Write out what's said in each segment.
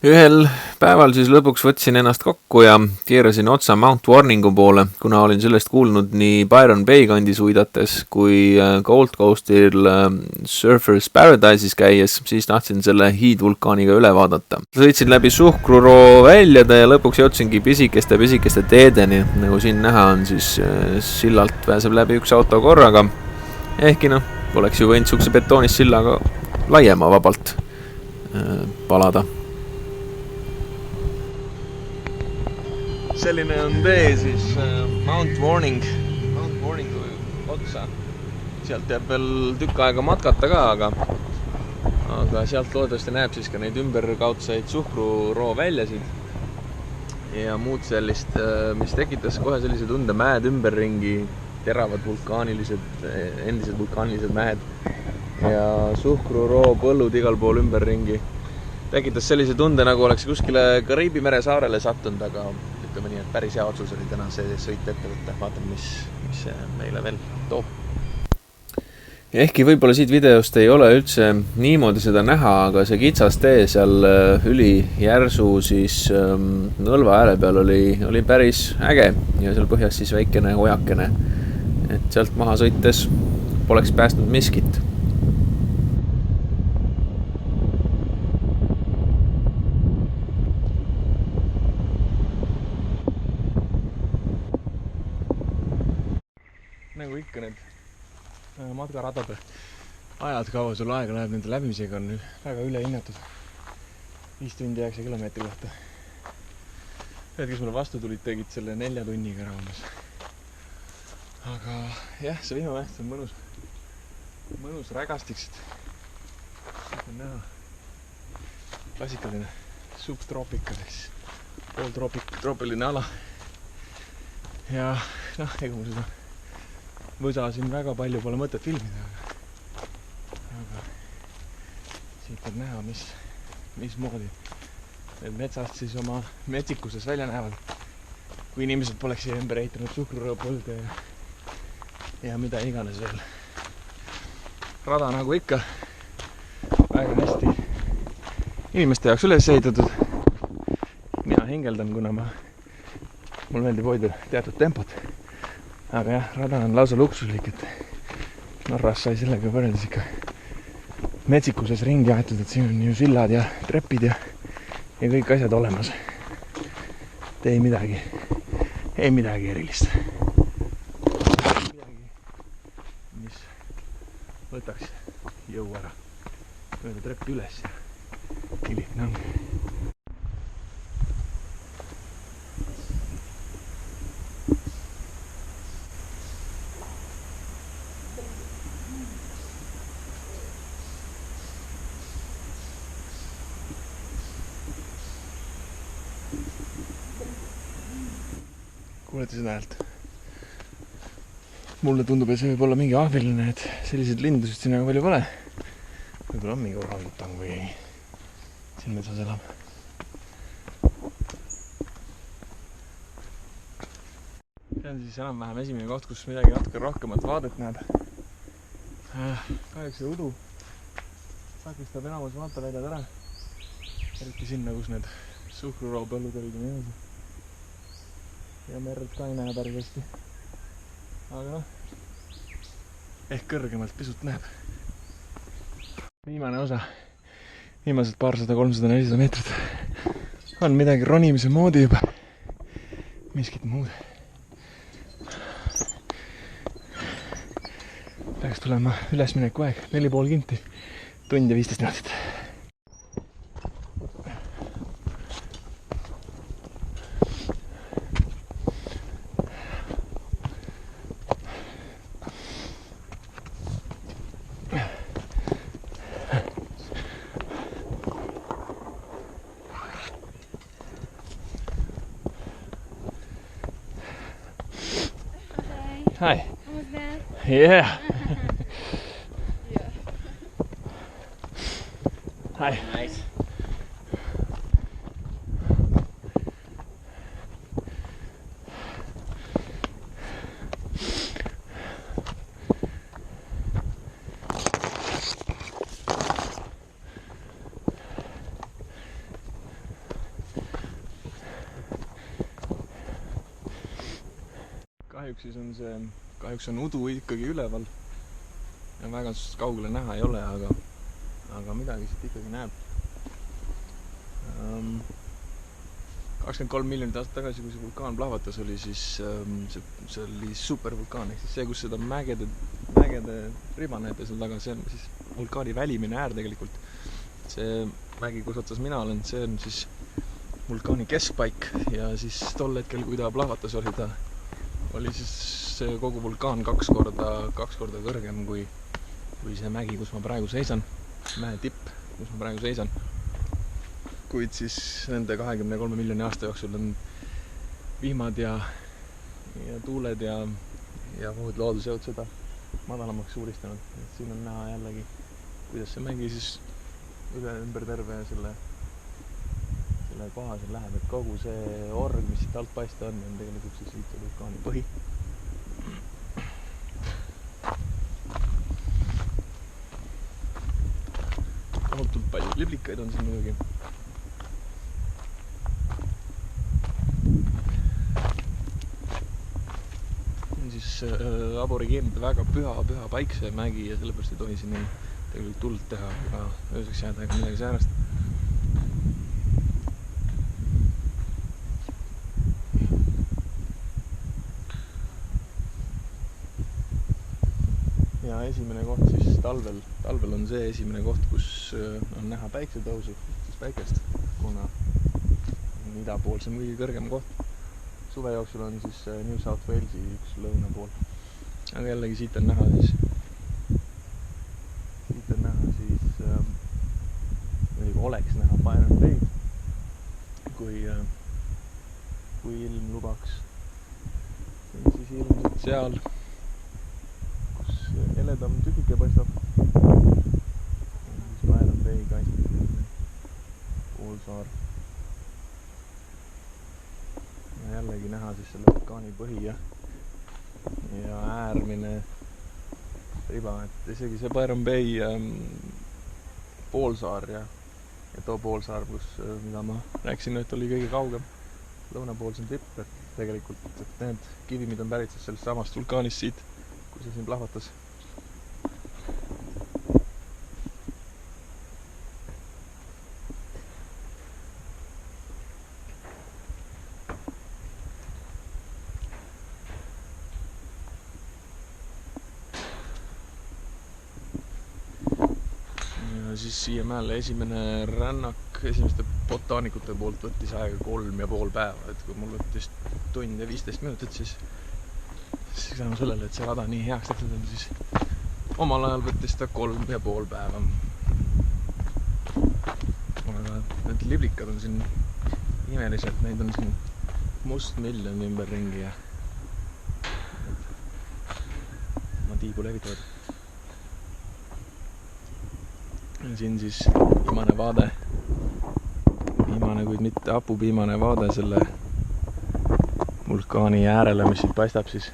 Ühel päeval siis lõpuks võtsin ennast kokku ja keerasin otsa Mount Warningu poole, kuna olin sellest kuulnud nii Byron Bay kandis uidates kui Gold Coastil Surfers Paradise'is käies, siis tahtsin selle hiidvulkaaniga üle vaadata. Sõitsin läbi Suhkruroo väljade ja lõpuks jõudsingi pisikeste teedeni, nagu siin näha on, siis sillalt pääseb läbi üks auto korraga. Ehkki oleks ju võinud sukse betoonist sillaga laiema vabalt palada. Selline on tee siis Mount Warningu otsa. Sealt jääb veel tükk aega matkata ka, aga sealt loodavasti näeb siis ka neid ümberkaudseid Suhkruroo väljasid ja muud sellist, mis tekitas kohe sellise tunde mäed ümberringi, teravad endised vulkaanilised mäed ja Suhkruroo põllud igal pool ümberringi. Tekitas sellise tunde, nagu oleks kuskile Kariibi mere saarele sattunud, aga ütleme nii, et päris hea otsus oli täna see sõit ette võtta. Vaatame, mis see meile veel toob. Ehkki võib-olla siit videost ei ole üldse niimoodi seda näha, aga see kitsas tee seal ülijärsu siis Nõlva ääre peal oli päris äge ja seal põhjas siis väikene ojakene. Et sealt maha sõites poleks päästnud miskit. Nagu ikka need matkaradade ajad, kaua sul aega läheb nende läbimisega, on väga ülehinnatud. 5 tundi 9 kilomeetri kohta. Need, kes mulle vastu tulid, tegid selle 4 tunniga ära umbes. Aga jah, see vihmaväht on mõnus rägastiks. Siit on näha klassikaline subtroopikadeks, pooltroopiline ala. Ja ega mul seda võsa siin väga palju pole mõtet filmida, aga siit on näha, mismoodi need metsast siis oma metsikuses välja näevad, kui inimesed poleks siia ümber ehitanud Suhkruroo põlde ja mida iganes veel. Rada nagu ikka väga hästi inimeste jaoks üles ehitatud. Mina hingeldan, kuna mul meeldib hoida teatud tempot. Aga jah, rada on lausa luksuslik, et Norras sai sellega võrreldes ikka metsikuses ringi aetud, et siin on ju sillad ja trepid ja kõik asjad olemas. Et ei midagi erilist. Midagi, mis võtaks jõu ära. Mööda treppi üles ja lihtne on. Kuulete seda häält? Mulle tundub, et see võib olla mingi ahviline, et sellised lindusid siin väga palju pole. Võib-olla on mingi orangutang või siin metsas elab. See on siis enam-vähem esimene koht, kus midagi natuke rohkemat vaadet näeb. Kahjuks see udu takistab enamus vaataväljad ära. Eriti sinna, kus need Suhkruroo põllud olid ja niimoodi. Ja merd ka ei näe päris hästi. Aga ehk kõrgemalt pisut näeb. Viimane osa, viimased 200, 300, 400 meetrit on midagi ronimise moodi juba. Miskit muud. Peaks tulema ülesmineku aeg 4,5 kinti, tund ja 15 minutit. Hi. Almost there? Yeah. Yeah. Hi. Nice. kahjuks on udu ikkagi üleval ja väga kaugele näha ei ole, aga midagi siit ikkagi näeb. 23 miljonit aastat tagasi, kui see vulkaan plahvatas, oli siis see oli supervulkaan, ehk siis see, kus seda mägede riba näete seal taga, see on siis vulkaani välimine äär tegelikult. See mägi, kus otsas mina olen, see on siis vulkaani keskpaik ja siis tol hetkel, kui ta plahvatas, oli siis see kogu vulkaan kaks korda kõrgem kui see mägi, kus ma praegu seisan, mäe tipp, kus ma praegu seisan. Kuid siis nende 23 miljoni aasta jooksul on vihmad ja tuuled ja muud loodusjõud seda madalamaks suuristanud. Et siin on näha jällegi, kuidas see mägi siis ümber terve selle koha seal läheb, et kogu see org, mis siit alt paista on tegelikult siis üldse vulkaani põhi. Tohutult palju liblikaid on siin muidugi. On siis aborigeenide väga püha paik see mägi ja sellepärast ei tohi siin tegelikult tuld teha, aga ööseks jääda ega midagi säärast. Ja esimene koht siis talvel on see esimene koht, kus on näha päiksetõusu, siis päikest, kuna idapool see on kõige kõrgem koht. Suve jooksul on siis New South Walesi üks lõuna pool. Aga jällegi siit on näha siis oleks näha Byron Bay, kui ilm lubaks. See on siis ilmselt seal, kus heledam tükike paistab. Siis Byron Bay kaitseb poolsaar. Ja jällegi näha siis selle vulkaani põhi ja äärmine riba, et isegi see Byron Bay poolsaar ja too poolsaar, mida ma rääkisin, et oli kõige kaugem lõunapoolsem tipp, et tegelikult need kivimid on pärit sellest samast vulkaanist siit, kui see siin plahvatas. Siis siia mäele esimene rännak esimeste botaanikute poolt võttis aega 3,5 päeva, et kui mul võttis tund ja 15 minutit, siis tänu sellele, et see rada nii heaks tehtud on, siis omal ajal võttis ta 3,5 päeva. Aga need liblikad on siin imeliselt, neid on siin mustmiljon ümber ringi ja oma tiibu levitavad. Siin siis viimane vaade, kuid mitte hapupiimane vaade selle vulkaani äärele, mis siit paistab siis.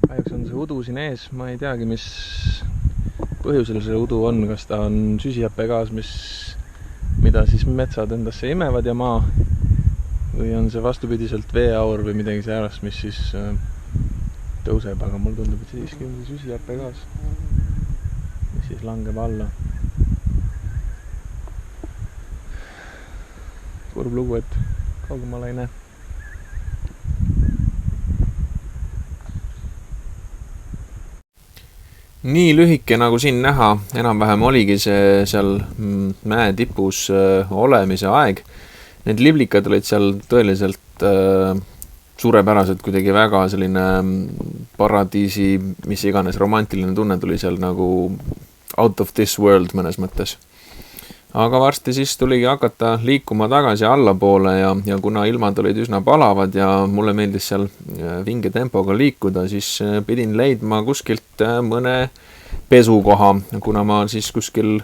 Kahjuks on see udu siin ees, ma ei teagi, mis põhjusel see udu on, kas ta on süsihappegaas, mida siis metsad endasse imevad ja maa, või on see vastupidiselt veeaur või midagi säärast, mis siis tõuseb, aga mul tundub, et siiski on see süsihappegaas, mis siis langeb alla. Kurb lugu, et kaugemale ei näe. Nii lühike, nagu siin näha, enam-vähem oligi see seal mäe tipus olemise aeg. Need liblikad olid seal tõeliselt suurepärased, kuidagi väga selline paradiisi, mis iganes romantiline tunne tuli seal nagu out of this world mõnes mõttes. Aga varsti siis tuligi hakata liikuma tagasi allapoole ja kuna ilmad olid üsna palavad ja mulle meeldis seal vinge tempoga liikuda, siis pidin leidma kuskilt mõne pesukoha, kuna ma siis kuskil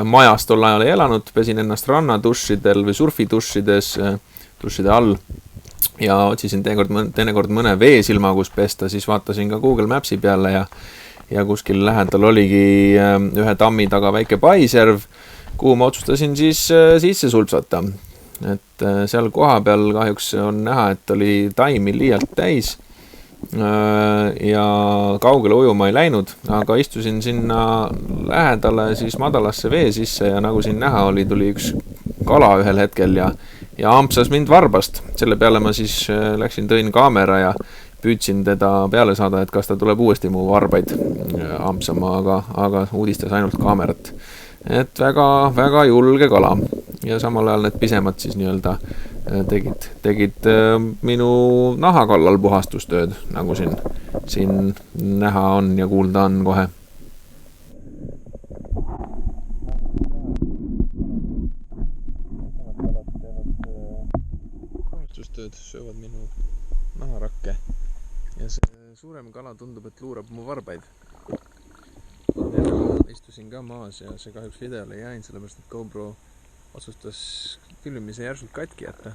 majas tol ajal ei elanud, pesin ennast rannadušidel või surfidušide all. Ja otsisin teinekord mõne veesilma, kus pesta, siis vaatasin ka Google Mapsi peale ja kuskil lähedal oligi ühe tammi taga väike paiserv, kuhu ma otsustasin siis sisse sulpsata. et seal koha peal kahjuks on näha, et oli taimi liialt täis ja kaugele ujuma ei läinud, aga istusin sinna lähedale siis madalasse vee sisse ja nagu siin näha oli, tuli üks kala ühel hetkel ja ampsas mind varbast. Selle peale ma siis läksin, tõin kaamera ja püüdsin teda peale saada, et kas ta tuleb uuesti mu varbaid ampsama, aga uudistas ainult kaamerat. Et väga, väga julge kala ja samal ajal need pisemad siis nii-öelda tegid minu naha kallal puhastustööd, nagu siin näha on ja kuulda on kohe. Puhastustööd söövad minu naharakke ja see suurem kala tundub, et luurab mu varbaid. Istusin ka maas ja see kahjuks videole jäin, sellepärast et GoPro otsustas filmimise järsult katki jätta.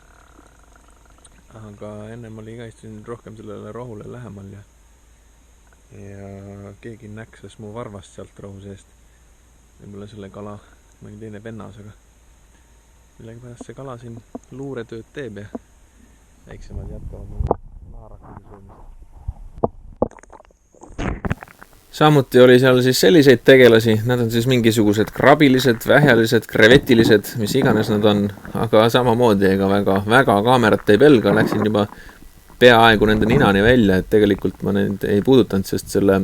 Aga ennem oli ka istusin rohkem sellele rohule lähemal ja keegi näksas mu varvast sealt rohu seest. Võib-olla selle kala mõni teine vennas, aga millegi pärast see kala siin luuretööd teeb ja väiksemad jätkavad mu naharakkide söömist. Samuti oli seal siis selliseid tegelasi, nad on siis mingisugused krabilised, vähjalised, krevetilised, mis iganes nad on, aga samamoodi ega väga kaamerat ei pelga, läksin juba peaaegu nende ninani välja, et tegelikult ma neid ei puudutanud, sest selle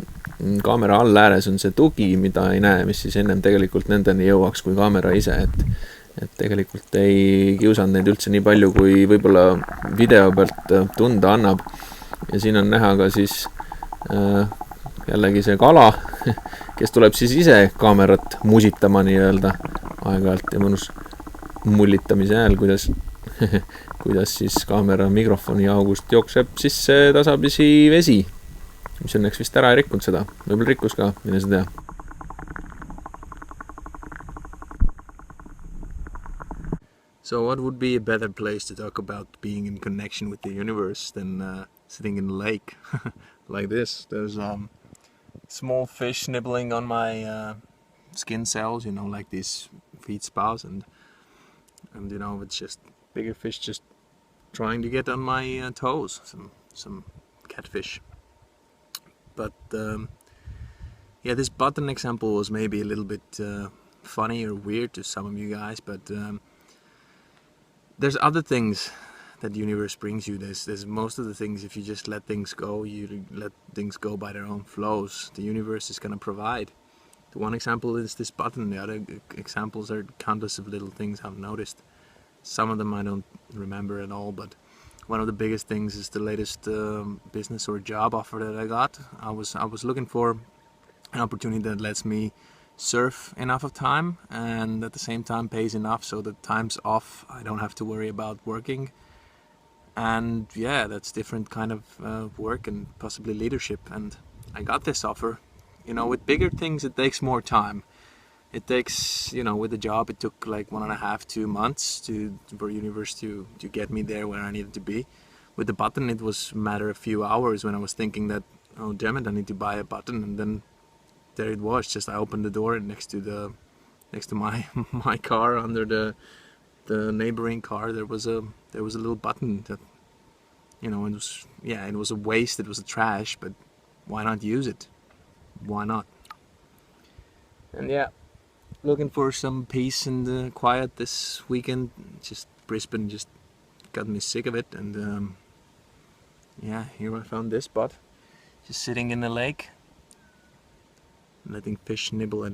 kaamera all ääres on see tugi, mida ei näe, mis siis ennem tegelikult nendeni jõuaks kui kaamera ise, et tegelikult ei kiusanud neid üldse nii palju, kui võib-olla video pealt tunda annab. Ja siin on näha ka siis jällegi see kala, kes tuleb siis ise kaamerat musitama nii-öelda aeg-ajalt ja mõnus mullitamise hääl, kuidas siis kaamera mikrofoni august jookseb sisse tasapisi vesi, mis õnneks vist ära ei rikkunud seda, võib-olla rikkus ka, mine sa tea. So what would be a better place to talk about being in connection with the universe than sitting in a lake like this? There's small fish nibbling on my skin cells, like these feet spouse, and it's just bigger fish just trying to get on my toes, some catfish. But this button example was maybe a little bit funny or weird to some of you guys, but there's other things that the universe brings you. There's most of the things, if you just let things go, you let things go by their own flows, the universe is going to provide. The one example is this button. The other examples are countless of little things I've noticed. Some of them I don't remember at all, but one of the biggest things is the latest business or job offer that I got. I was looking for an opportunity that lets me surf enough of time and at the same time pays enough so that time's off, I don't have to worry about working. And that's different kind of work and possibly leadership, and I got this offer. With bigger things it takes more time. It takes, with the job it took like 1.5-2 months for universe to get me there where I needed to be. With the button it was a matter of a few hours when I was thinking that, oh damn it, I need to buy a button, and then there it was. Just I opened the door and next to my car, under the neighboring car, there was a little button that, it was a waste, it was a trash, but why not use it? Why not? And looking for some peace and quiet this weekend. Just Brisbane just got me sick of it, and here I found this spot, just sitting in the lake, letting fish nibble at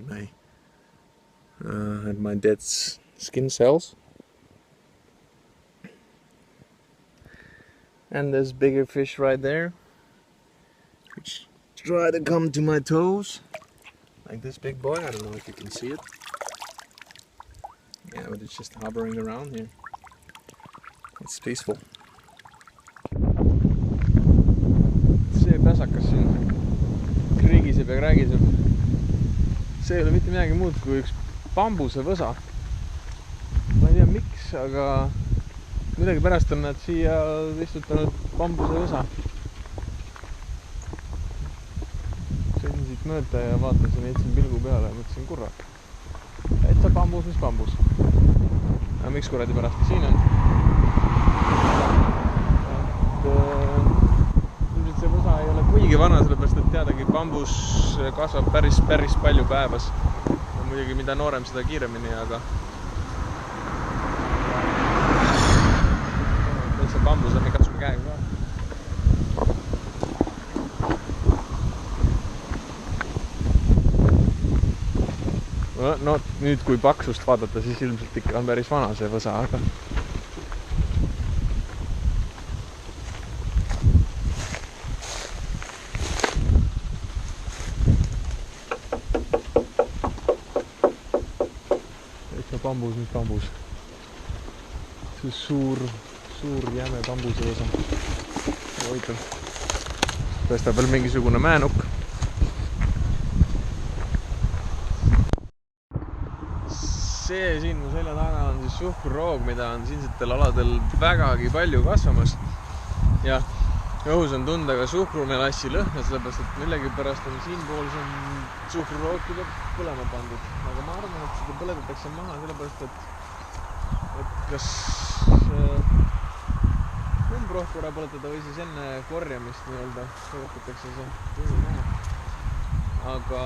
my dead skin cells. And there's bigger fish right there, which try to come to my toes, like this big boy. I don't know if you can see it. Yeah, but it's just hovering around here. It's peaceful. See päsakas siin kriigiseb ja räägiseb. See ei ole mitte midagi muud kui üks bambuse võsa. Ma ei tea miks, aga midagi pärast on nad siia istutanud bambuse võsa. Sõidin siit mööda ja vaatasin, jätsin pilgu peale ja mõtlesin, kurra. Etsa bambus, mis bambus. aga miks kuradi pärast siin on? Ilmselt see võsa ei ole kuigi vana, sellepärast et teadagi bambus kasvab päris palju päevas. Ja muidugi mida noorem, seda kiiremini, aga see bambus on katsume käega ka. No nüüd kui paksust vaadata, siis ilmselt ikka on päris vana see võsa, aga bambus, mis bambus. See suur jäme bambuse võsa. Hoitab. Päästab veel mingisugune määnukk. See siin mu selja taga on siis suhkruroog, mida on siinsetel aladel vägagi palju kasvamas. Ja õhus on tunda ka suhkrumelassi lõhna, sellepärast et millegipärast on siinpool see suhkruroog juba põlema pandud. Aga ma arvan, et seda põletatakse maha, sellepärast et kas umbrohkura põletada või siis enne korjamist nii-öelda põletatakse see põhi maha. Aga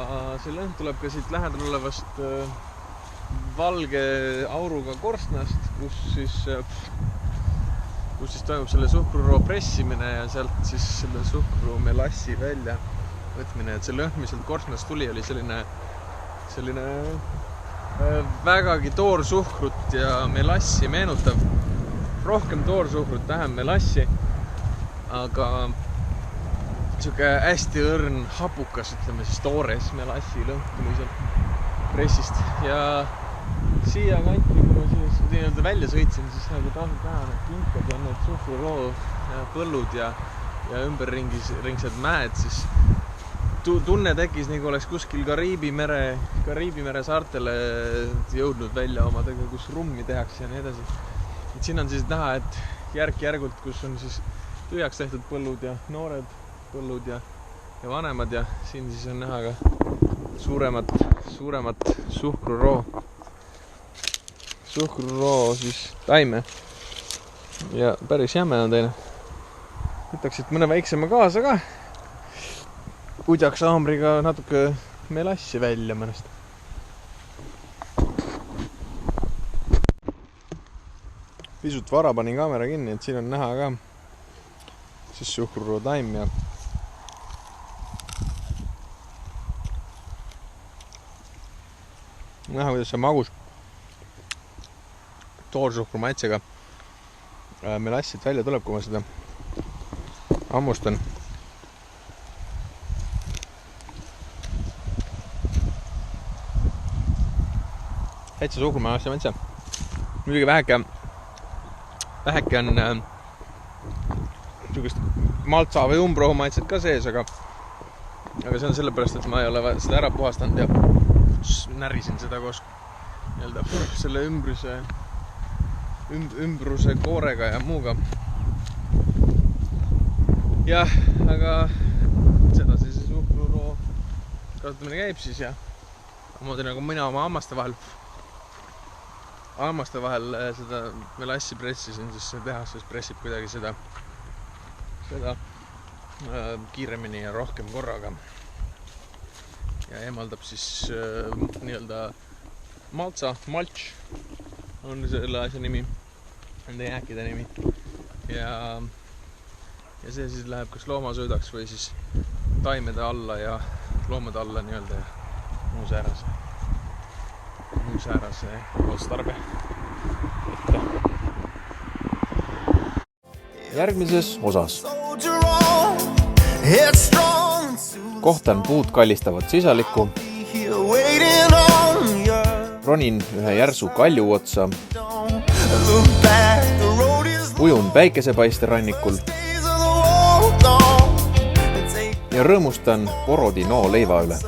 see lõhn tuleb ka siit lähedal olevast valge auruga korstnast, kus siis toimub selle suhkruroo pressimine ja sealt siis selle suhkrumelassi välja võtmine. Et see lõhn, mis sealt korstnast tuli, oli selline vägagi toorsuhkrut ja melassi meenutav. Rohkem toorsuhkrut, vähem melassi, aga siuke hästi õrn hapukas, ütleme siis toores melassi lõhn tuli sealt pressist. Ja siia kanti, kui ma siis nii-öelda välja sõitsin, siis nagu tahtnud näha need kinkad ja need suhkruroo põllud ja ümberringsed mäed, siis tunne tekkis, nagu oleks kuskil Kariibi mere saartele jõudnud välja omadega, kus rummi tehakse ja nii edasi. Et siin on siis näha, et järk-järgult, kus on siis tühjaks tehtud põllud ja noored põllud ja vanemad ja siin siis on näha ka suuremat suhkruroo siis taime ja päris jäme on teine. Võtaksid mõne väiksema kaasa ka. Kudjaks haamriga natuke melassi välja mõnest. Pisut vara panin kaamera kinni, et siin on näha ka siis suhkruroo taim ja näha, kuidas see magus toorsuhkru maitsega melassit välja tuleb, kui ma seda hammustan. Täitsa suhkrumelassi maitse. Muidugi väheke on niisugust maltsa või umbrohu maitset ka sees, aga see on sellepärast, et ma ei ole seda ära puhastanud ja närisin seda koos selle ümbruse koorega ja muuga. Jah, aga seda siis suhkruroo kasutamine käib siis ja moodi nagu mina oma hammaste vahel seda melassi pressisin, siis see tehas siis pressib kuidagi seda kiiremini ja rohkem korraga. Ja eemaldab siis nii-öelda mulch on selle asja nimi, nende jääkide nimi. Ja see siis läheb kas loomasöödaks või siis taimede alla ja loomade alla nii-öelda ja muu säärase otstarbe. Järgmises osas kohtan puud kallistavat sisalikku, ronin ühe järsu kalju otsa, ujun päikesepaisterannikul ja rõõmustan Borodino leiva üle.